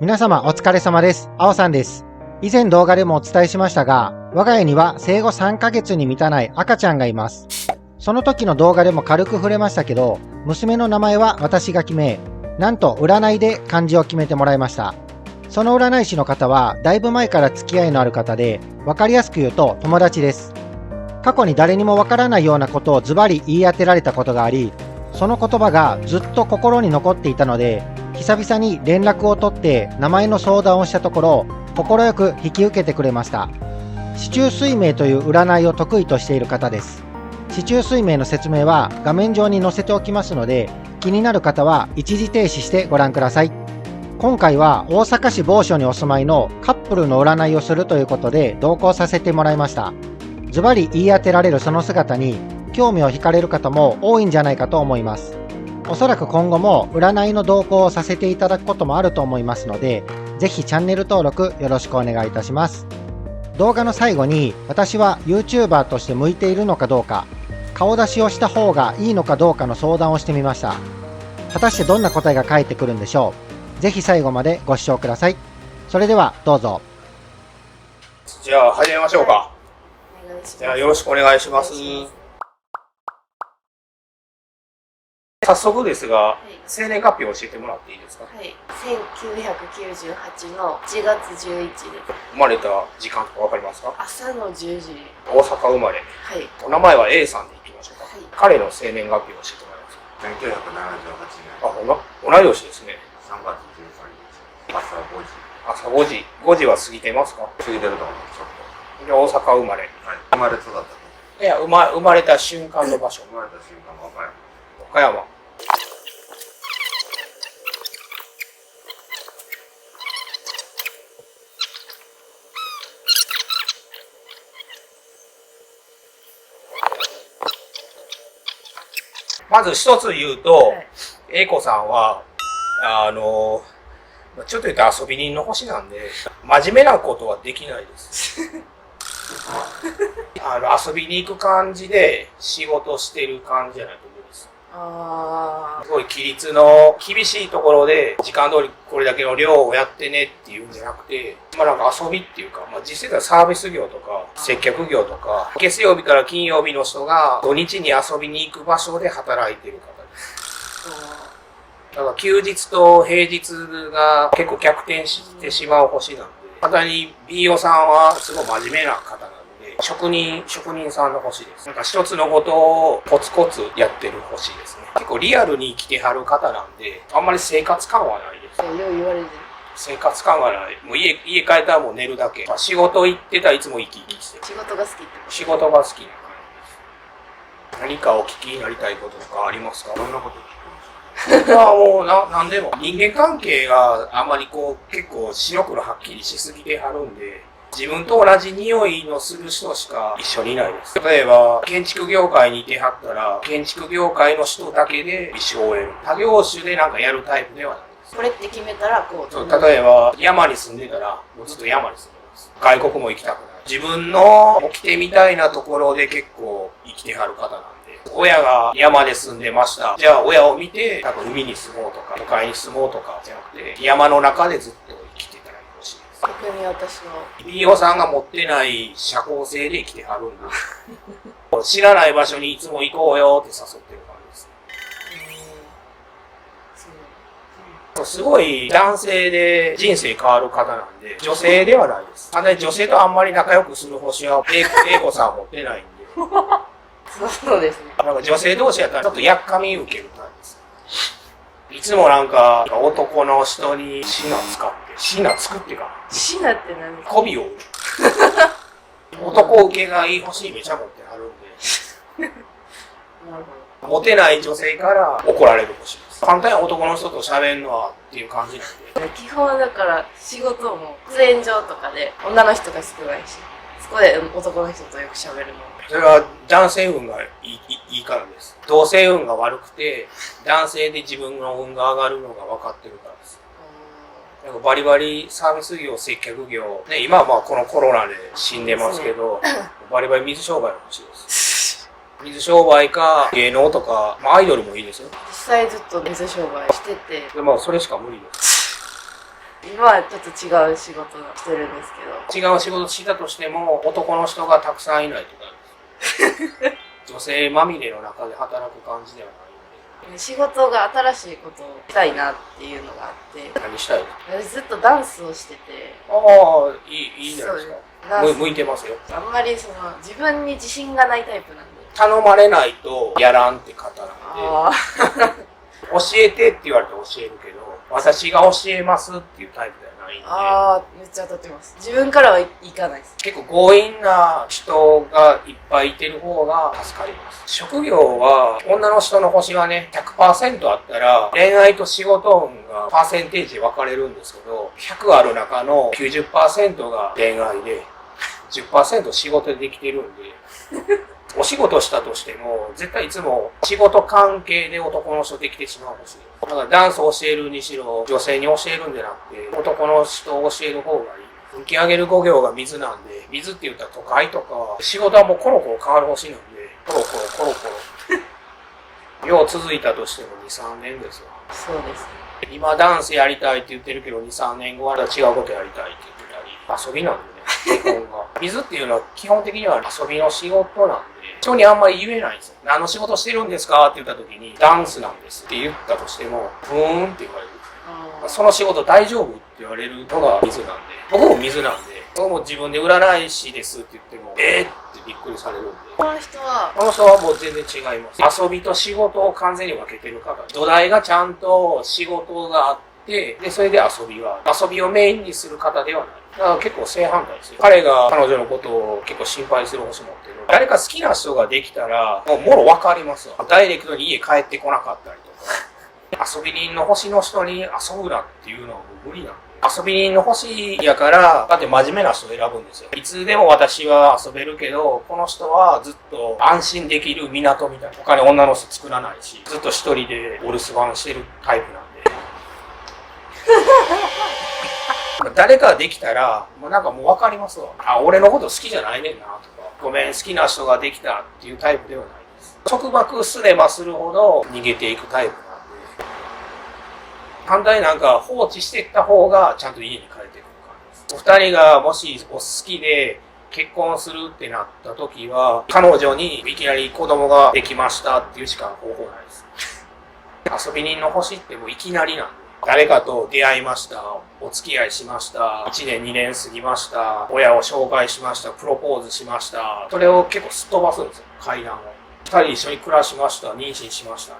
皆様お疲れ様です。あおさんです。以前動画でもお伝えしましたが、我が家には生後3ヶ月に満たない赤ちゃんがいます。その時の動画でも軽く触れましたけど、娘の名前は私が決め、なんと占いで漢字を決めてもらいました。その占い師の方はだいぶ前から付き合いのある方で、分かりやすく言うと友達です。過去に誰にもわからないようなことをズバリ言い当てられたことがあり、その言葉がずっと心に残っていたので、久々に連絡を取って名前の相談をしたところ、快く引き受けてくれました。四柱推命という占いを得意としている方です。四柱推命の説明は画面上に載せておきますので、気になる方は一時停止してご覧ください。今回は大阪市某所にお住まいのカップルの占いをするということで同行させてもらいました。ズバリ言い当てられるその姿に興味を惹かれる方も多いんじゃないかと思います。おそらく今後も占いの同行をさせていただくこともあると思いますので、ぜひチャンネル登録よろしくお願いいたします。動画の最後に私は YouTuber として向いているのかどうか、顔出しをした方がいいのかどうかの相談をしてみました。果たしてどんな答えが返ってくるんでしょう。ぜひ最後までご視聴ください。それではどうぞ。じゃあ始めましょうか。じゃあよろしくお願いします。早速ですが、生年月日を教えてもらっていいですか。はい、1998の1月11日です。生まれた時間とかわかりますか。朝の10時。大阪生まれ。はい。お名前は A さんでいきましょうか。はい。彼の生年月日を教えてもらえますか。1978年。同い年ですね。3月13日。朝5時。朝5時。5時は過ぎてますか。過ぎてると思う。ちょっで大阪生まれ。と。はい。生まれ育った。いや、生まれた瞬間の場所。生まれた瞬間が岡山。岡山。まず一つ言うと、はい、英子さんは、ちょっと言うと遊び人の星なんで、真面目なことはできないです。遊びに行く感じで仕事してる感じじゃないと思うんです。すごい規律の厳しいところで、時間通りこれだけの量をやってねっていうんじゃなくて、なんか遊びっていうか、実際ではサービス業とか、接客業とか、月曜日から金曜日の人が土日に遊びに行く場所で働いてる方です。だから休日と平日が結構逆転してしまう星なんで、またに B さんはすごい真面目な方なので、職人さんの星です。なんか一つのことをコツコツやってる星ですね。結構リアルに生きてはる方なんで、あんまり生活感はないです。よう言われてる。生活感はない。もう家帰ったらもう寝るだけ。仕事行ってたらいつも生き生きしてる。仕事が好きってこと。仕事が好きな感じです。何かお聞きになりたいこととかありますか。どんなこと聞くんですか。もうなんでも人間関係があまり結構白黒はっきりしすぎてはるんで、自分と同じ匂いのする人しか一緒にいないです。例えば建築業界にいてはったら、建築業界の人だけで一生を終える。他業種でなんかやるタイプではないです。これって決めたらこう。そう、例えば山に住んでたらもうずっと山に住んでます。外国も行きたくない。自分の掟みたいなところで結構生きてはる方なんで。親が山で住んでました。じゃあ親を見て、なんか海に住もうとか、都会に住もうとかじゃなくて、山の中でずっと生きてたらほしいです。逆に私は。B さんが持ってない社交性で生きてはるんです。知らない場所にいつも行こうよって誘ってる感じです。すごい男性で人生変わる方なんで、女性ではないです。女性とあんまり仲良くする星は、英子さん持ってないんで。そうですね。なんか女性同士やったらちょっとやっかみ受けるタイプです。いつもなんか男の人にシナ作ってか。シナって何ですか。媚びを売る。男受けがいい星めちゃ持ってはるんで。なるモテない女性から怒られる星です。簡単に男の人と喋るのはっていう感じなんで。基本だから仕事も喫煙所とかで女の人が少ないし、そこで男の人とよく喋るの。それは男性運がいいからです。同性運が悪くて、男性で自分の運が上がるのが分かってるからです。なんかバリバリサービス業、接客業、ね、今はこのコロナで死んでますけど、バリバリ水商売の星です。水商売か芸能とか、アイドルもいいですよ。実際ずっと水商売してて、でそれしか無理です。今はちょっと違う仕事をしてるんですけど。違う仕事したとしても、男の人がたくさんいないとか女性まみれの中で働く感じではないので。仕事が新しいことをしたいなっていうのがあって。何したい私ずっとダンスをしてて。ああ、いいじゃないですか。向いてますよ。あんまり自分に自信がないタイプなんで。頼まれないとやらんって方なんで。教えてって言われて教えるけど、私が教えますっていうタイプではないんで。ああ、めっちゃ当たってます。自分からはいかないです。結構強引な人がいっぱいいてる方が助かります。職業は、女の人の星がね、100% あったら、恋愛と仕事運がパーセンテージで分かれるんですけど、100ある中の 90% が恋愛で、10% 仕事でできてるんで、お仕事したとしても、絶対いつも仕事関係で男の人できてしまうんですよ。だからダンスを教えるにしろ、女性に教えるんじゃなくて、男の人を教える方がいい。浮き上げる5行が水なんで、水って言ったら都会とか、仕事はもうコロコロ変わる星なんで、コロコロ。よう続いたとしても2、3年ですわ。そうです。今ダンスやりたいって言ってるけど、2、3年後は違うことやりたいって言ってたり、遊びなんでね、基本が。水っていうのは基本的には遊びの仕事なんで、人にあんまり言えないんですよ。何の仕事してるんですかって言った時に、ダンスなんですって言ったとしても、ふーんって言われる。その仕事大丈夫って言われるのが水なんで、僕も水なんで、僕も自分で占い師ですって言っても、ってびっくりされるんで。この人はもう全然違います。遊びと仕事を完全に分けてる方。土台がちゃんと仕事があって、で、それで遊びをメインにする方ではない。だから結構正反対ですよ。彼が彼女のことを結構心配する星持ってる。誰か好きな人ができたら、もろ分かりますわ。ダイレクトに家帰ってこなかったりとか。遊び人の星の人に遊ぶなっていうのはもう無理なんで。遊び人の星やから、だって真面目な人を選ぶんですよ。いつでも私は遊べるけど、この人はずっと安心できる港みたいな。他に女の人作らないし、ずっと一人でお留守番してるタイプなんで。誰かできたら、なんかもう分かりますわ。あ、俺のこと好きじゃないねんなとか。ごめん、好きな人ができたっていうタイプではないです。束縛すればするほど逃げていくタイプなんで。反対になんか放置していった方がちゃんと家に帰ってくる感じです。お二人がもしお好きで結婚するってなった時は、彼女にいきなり子供ができましたっていうしか方法ないです。遊び人の星ってもういきなりなんで。誰かと出会いました。お付き合いしました。1年2年過ぎました。親を紹介しました。プロポーズしました。それを結構すっ飛ばすんですよ。階段を。2人一緒に暮らしました。妊娠しました。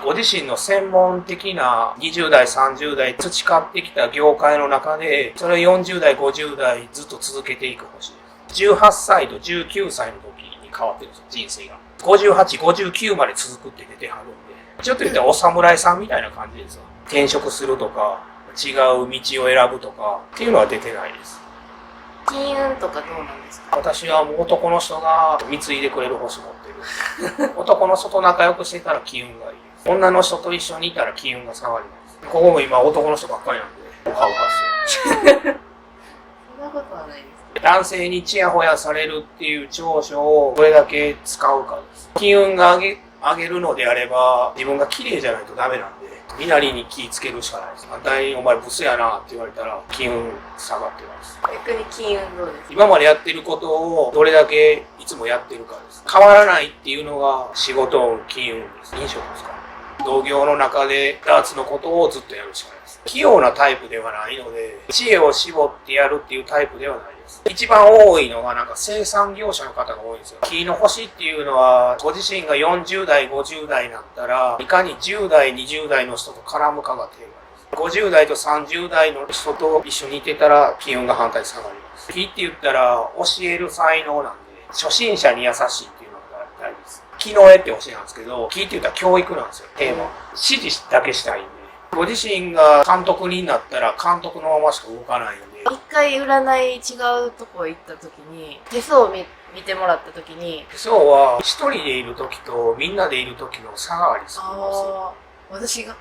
ご自身の専門的な20代、30代培ってきた業界の中で、それを40代、50代ずっと続けていく星です。18歳と19歳の時に変わってるんですよ、人生が。58、59まで続くって出てはるんで。ちょっと言ったらお侍さんみたいな感じですよ。転職するとか、違う道を選ぶとかっていうのは出てないです。金運とかどうなんですか？私はもう男の人が貢いでくれる星持ってる。男の人と仲良くしてたら金運がいいです。女の人と一緒にいたら金運が下がります。ここも今男の人ばっかりなんで、お顔がする。そんなことはないです。男性にチヤホヤされるっていう長所をどれだけ使うかです。金運が上げるのであれば、自分が綺麗じゃないとダメなんで、身なりに気ぃつけるしかないです。反対にお前ブスやなって言われたら、金運下がってます。逆に金運どうですか？今までやってることをどれだけいつもやってるかです。変わらないっていうのが仕事運、金運です。飲食ですか？同業の中でダーツのことをずっとやるしかないです。器用なタイプではないので、知恵を絞ってやるっていうタイプではないです。一番多いのがなんか生産業者の方が多いんですよ。木の星っていうのは、ご自身が40代、50代になったら、いかに10代、20代の人と絡むかがテーマです。50代と30代の人と一緒にいてたら、気運が反対に下がります。木って言ったら、教える才能なんで、初心者に優しいっていうのが大事です。木の絵って星なんですけど、木って言ったら教育なんですよ、テーマ。指示だけしたいんで。ご自身が監督になったら、監督のまましか動かないんで。一回占い違うとこ行った時に、手相を見てもらった時に、手相は一人でいる時とみんなでいる時の差がありすぎます。私が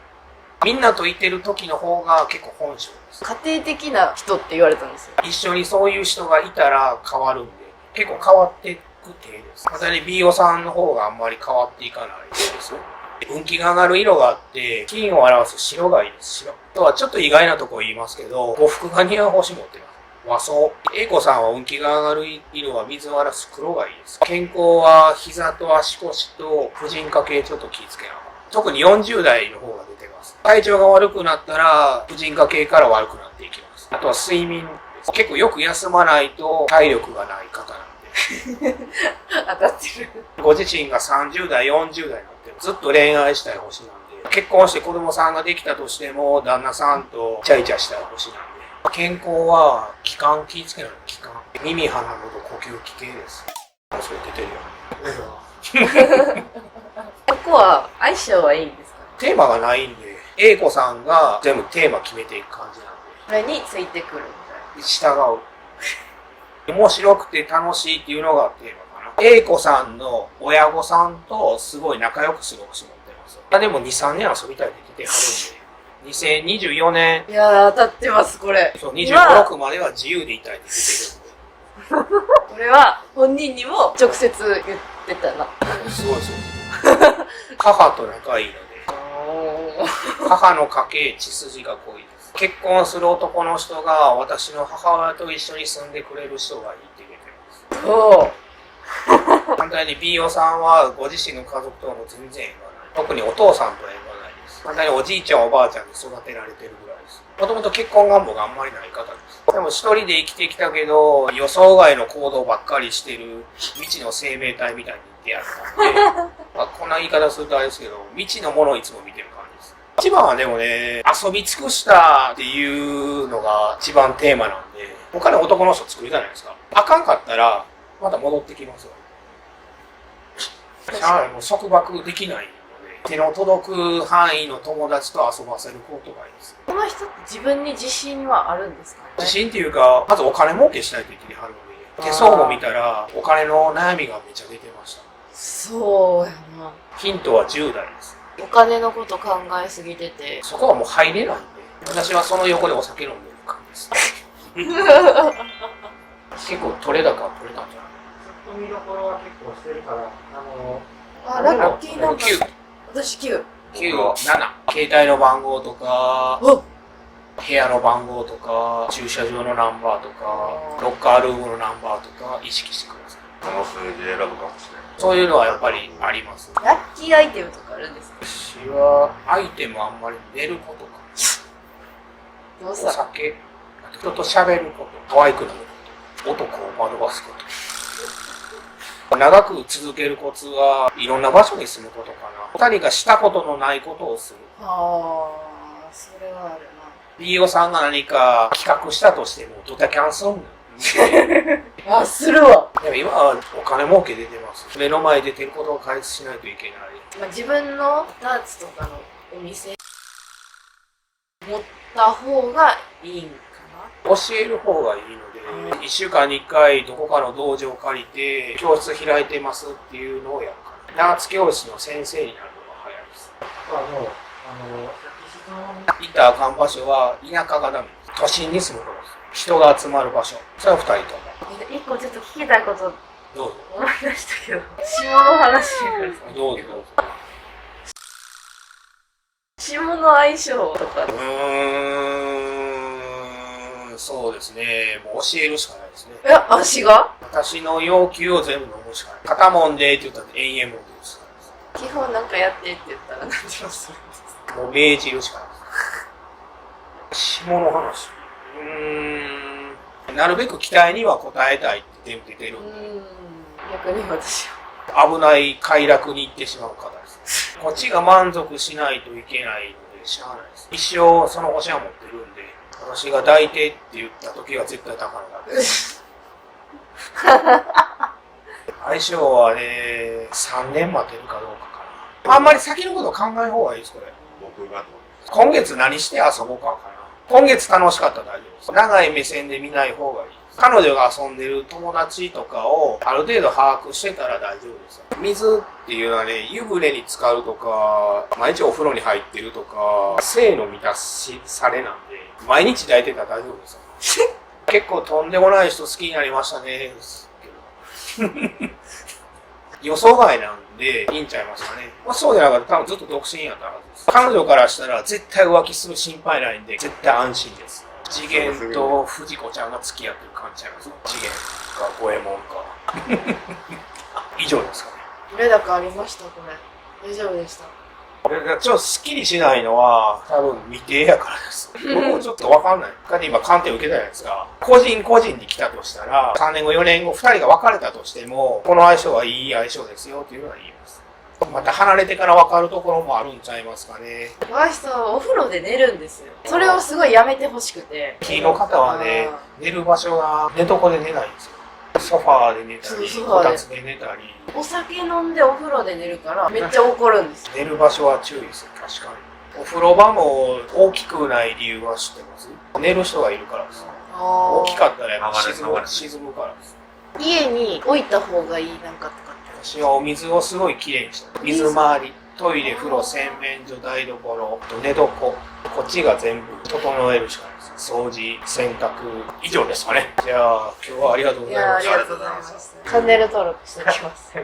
みんなといてる時の方が結構本性です。家庭的な人って言われたんですよ。一緒にそういう人がいたら変わるんで、結構変わっていく系です。またね、B.O. さんの方があんまり変わっていかないですよ。運気が上がる色があって、金を表す白がいいです。白。とはちょっと意外なとこ言いますけど、呉服が似合う星持ってます。和装。英子さんは運気が上がる色は水を表す黒がいいです。健康は膝と足腰と婦人科系ちょっと気ぃつけながら。特に40代の方が出てます。体調が悪くなったら、婦人科系から悪くなっていきます。あとは睡眠です。結構よく休まないと体力がない方なんで。当たってる。ご自身が30代、40代になってずっと恋愛したい星なんで、結婚して子供さんができたとしても、旦那さんとイチャイチャしたい星なんで、健康は気管気ぃつけないと気管。耳、鼻、喉、呼吸器系です。それ出てるよ。ここは相性はいいんですか？テーマがないんで、英子さんが全部テーマ決めていく感じなんこれについてくるみで、従う。面白くて楽しいっていうのがテーマかな。英子さんの親御さんとすごい仲良くする星持ってます。でも2、3年遊びたいって言ってはるんで。2024年、たい。いやー、当たってます、これ。そう、25、6までは自由でいたいって言ってるんで。これは本人にも直接言ってたな。すごいそう。母と仲いいので、母の家系血筋が濃いです。結婚する男の人が私の母親と一緒に住んでくれる人がいいって言ってます。おー。反対に B オさんはご自身の家族とも全然縁がない。特にお父さんとは縁がないです。反対におじいちゃんおばあちゃんに育てられてるぐらいです。もともと結婚願望があんまりない方です。でも一人で生きてきたけど、予想外の行動ばっかりしてる未知の生命体みたいに出会ったんで、まあ、こんな言い方するとあれですけど、未知のものをいつも見てる感じです。一番はでもね、遊び尽くしたっていうのが一番テーマなんで、他の男の人作るじゃないですか。あかんかったら、また戻ってきますよ。しゃあない、もう束縛できないので、手の届く範囲の友達と遊ばせることがいいです。この人って自分に自信はあるんですかね？自信っていうか、まずお金儲けしないといけないはるので、手相を見たらお金の悩みがめっちゃ出てました。そうやな。ヒントは10代です。お金のこと考えすぎてて。そこはもう入れないんで、私はその横でお酒飲んでる感じです。結構取れ高は取れたんじゃない？ツッコミどころは結構してるから、あ、ラッキーナンバー。 9、私9。 9、7。携帯の番号とか、お、部屋の番号とか、駐車場のナンバーとか、ロッカールームのナンバーとか意識してください。この数字選ぶかもしれない。そういうのはやっぱりあります。ラッキーアイテムとかあるんですか？私はアイテムあんまり寝ることか。おどうした？酒、人と喋ること、可愛くなること、男を惑わすこと。長く続けるコツはいろんな場所に住むことかな。二人がしたことのないことをする。ああ、それはあるな。B オさんが何か企画したとしてもドタキャンすんの。あ、するわ。でも今はお金儲け出てます。目の前で出てることを開発しないといけない。まあ、自分のダーツとかのお店持った方がいいんか教える方がいいので、1週間に1回どこかの道場を借りて教室開いてますっていうのをやるから。ダーツ教室の先生になるのが早いです。行ったらあかん場所は田舎がダメです。都心に住むことです。人が集まる場所。それは2人とも。な。一個ちょっと聞きたいことどうぞ。思い出したけど、下の話どうぞ。下の相性とか。そうですね。もう教えるしかないですね。え、足が私の要求を全部飲むしかない。肩もんでって言ったら延々もんでるしかないです。基本なんかやってって言ったら何でもするんです。もう命じるしかないです。下の話。なるべく期待には応えたいって出てるんで。逆に私は。危ない快楽に行ってしまう方です。こっちが満足しないといけないのでしゃあないです。一生その星は持ってるんで、私が抱いてって言った時は絶対高野だです。相性はね、3年待てるかどうかかな。あんまり先のこと考えん方がいいです、これ。僕が今月何して遊ぼうかかな。今月楽しかったら大丈夫です。長い目線で見ない方がいい。彼女が遊んでる友達とかをある程度把握してたら大丈夫ですよ。水っていうのはね、湯船に浸かるとか、毎日お風呂に入ってるとか、性の満たしされなんで、毎日抱いてたら大丈夫ですよ。結構とんでもない人好きになりましたね。予想外なんで、いいんちゃいますかね。まあ、そうじゃなかったら多分ずっと独身やったはずです。彼女からしたら絶対浮気する心配ないんで、絶対安心です。次元と藤子ちゃんが付き合ってる感じちゃいます。次元か五右衛門か。以上ですかね。取れ高ありましたこれ。大丈夫でした。ちょっとスッキリしないのは多分未定やからです。僕もちょっとわかんない。だって今鑑定受けたじゃないですか。個人個人に来たとしたら、3年後4年後2人が別れたとしても、この相性はいい相性ですよっていうのは言います。また離れてから分かるところもあるんちゃいますかね。私さ、お風呂で寝るんですよ。それをすごいやめてほしくて。キーの方はね、寝る場所が寝床で寝ないんですよ。ソファーで寝たり、こたつで寝たり。お酒飲んでお風呂で寝るからめっちゃ怒るんですよ。寝る場所は注意する、確かに。お風呂場も大きくない理由は知ってます？寝る人がいるからです。大きかったらやっぱ沈むからです。家に置いた方がいいなんかとかって。私はお水をすごいきれいにした。水回り、トイレ、風呂、洗面所、台所、寝床、こっちが全部整えるしかないです。掃除、洗濯、以上ですかね。じゃあ、今日はありがとうございました。ありがとうございます。チャンネル登録しておきます。お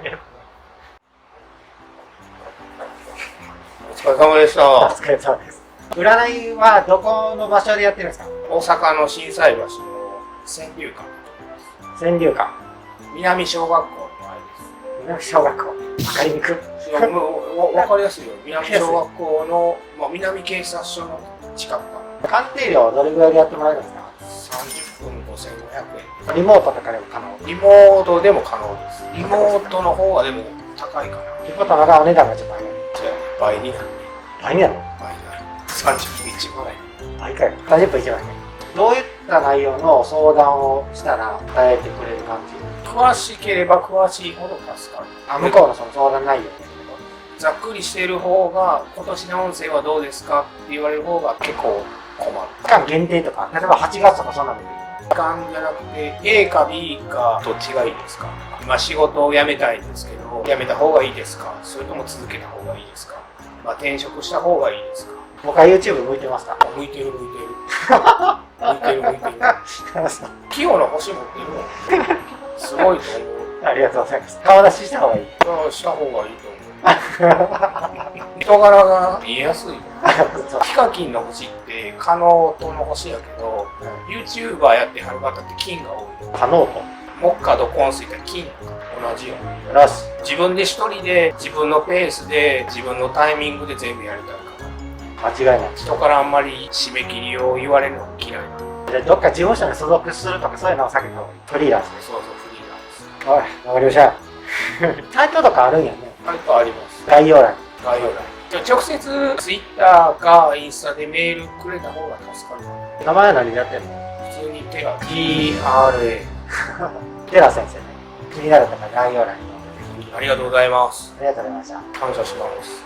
疲れ様でした。お疲れ様です。占いはどこの場所でやってるんですか？大阪の心斎橋の川柳館。川柳館。南小学校の前です。南小学校。わかりにくい。わかりやすいよ。南小学校の、南警察署の近くか。鑑定料はどれぐらいでやってもらえるんですか？30分5500円。リモートとかでも可能？リモートでも可能です。リモートの方はでも高いかな。リモートのがお値段がちょっと上がる。倍になる。倍になる？倍になる。30分1万円。倍かよ。30分1万円。どういった内容の相談をしたら答えてくれる感じ？詳しければ詳しいほど助かる。向こうのその相談内容。ざっくりしている方が、今年の運勢はどうですかって言われる方が結構困る。期間限定とか、例えば8月とかそんなのでいい？期間じゃなくて、A か B かどっちがいいですか？今仕事を辞めたいんですけど、辞めた方がいいですか？それとも続けた方がいいですか？転職した方がいいですか？僕は YouTube 向いてますか？向いてる。向いてる。器用な星持ってるもん。すごいと思う。ありがとうございます。顔出しした方がいい。した方がいいと思う。人柄が見えやすい。ヒカキンの星って可能との星やけど、YouTuber やってはる方って金が多い。可能と木火土金水って金同じよ。よし。自分で一人で自分のペースで自分のタイミングで全部やりたいから。間違いない。人からあんまり締め切りを言われるの嫌いな。じゃあどっか事務所に所属するとかそういうのを避けた方がいい。フリーランスで。そうフリーランス。おい、わかりました。サイトとかあるんやね。サイトあります。概要欄。概要欄。直接 Twitter かインスタでメールくれた方が助かる。名前は何でやってるの？普通にテラ TRA テラ先生ね。気になる方は概要欄に。ありがとうございます。ありがとうございました。感謝します。